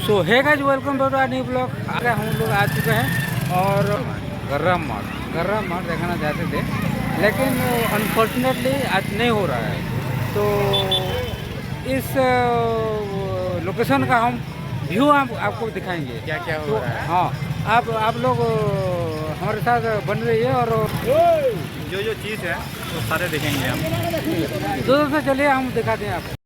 So है guys, welcome back to new blog. आगे हम लोग आ चुके हैं और गर्रा मार्ट देखना चाहते थे, लेकिन अनफॉर्चुनेटली आज नहीं हो रहा है। तो इस लोकेशन का हम व्यू आपको दिखाएंगे क्या क्या तो हो रहा है। हाँ, आप लोग हमारे साथ बन रही है और जो जो चीज़ है वो सारे देखेंगे हम। दोस्तों से चलिए हम दिखाते हैं आपको।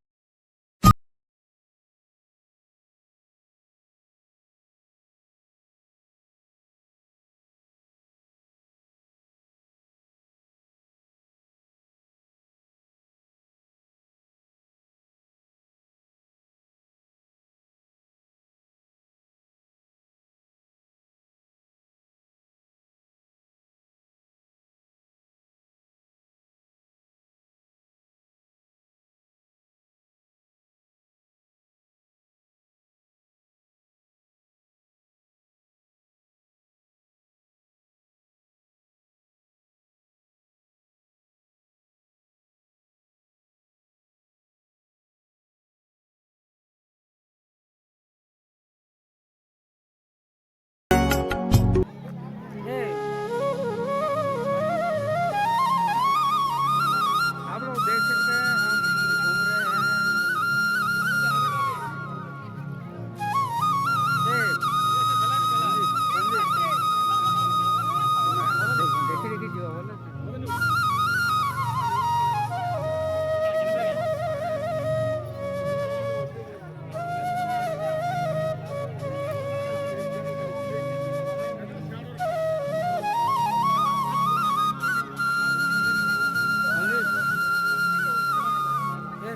आप लोग देख सकते हैं हम घूम रहे हैं। देखिए जो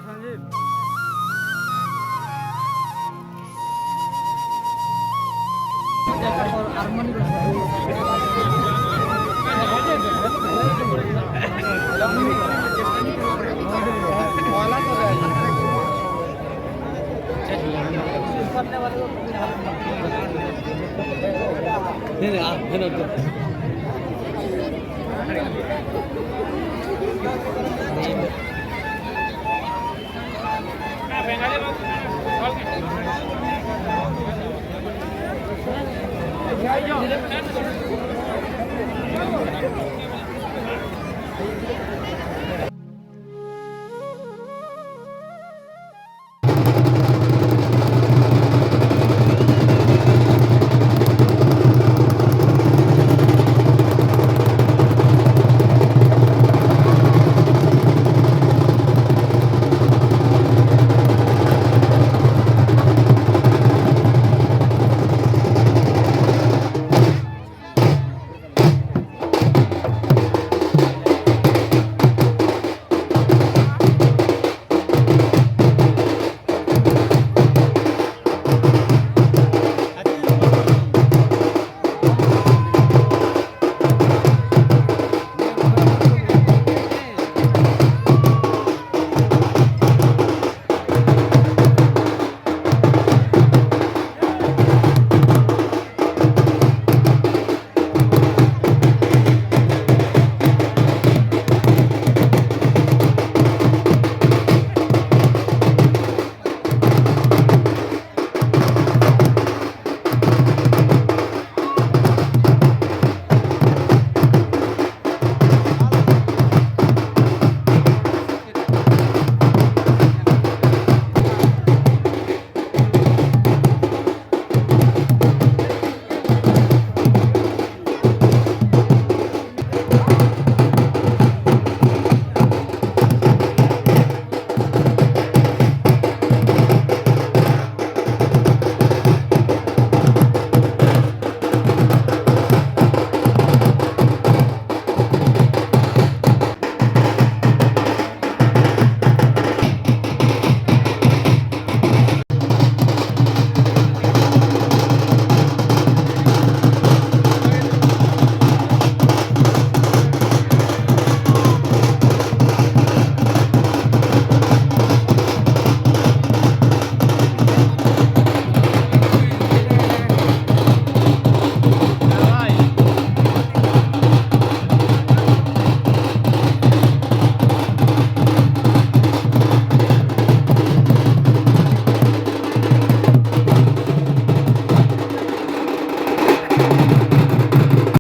संजीव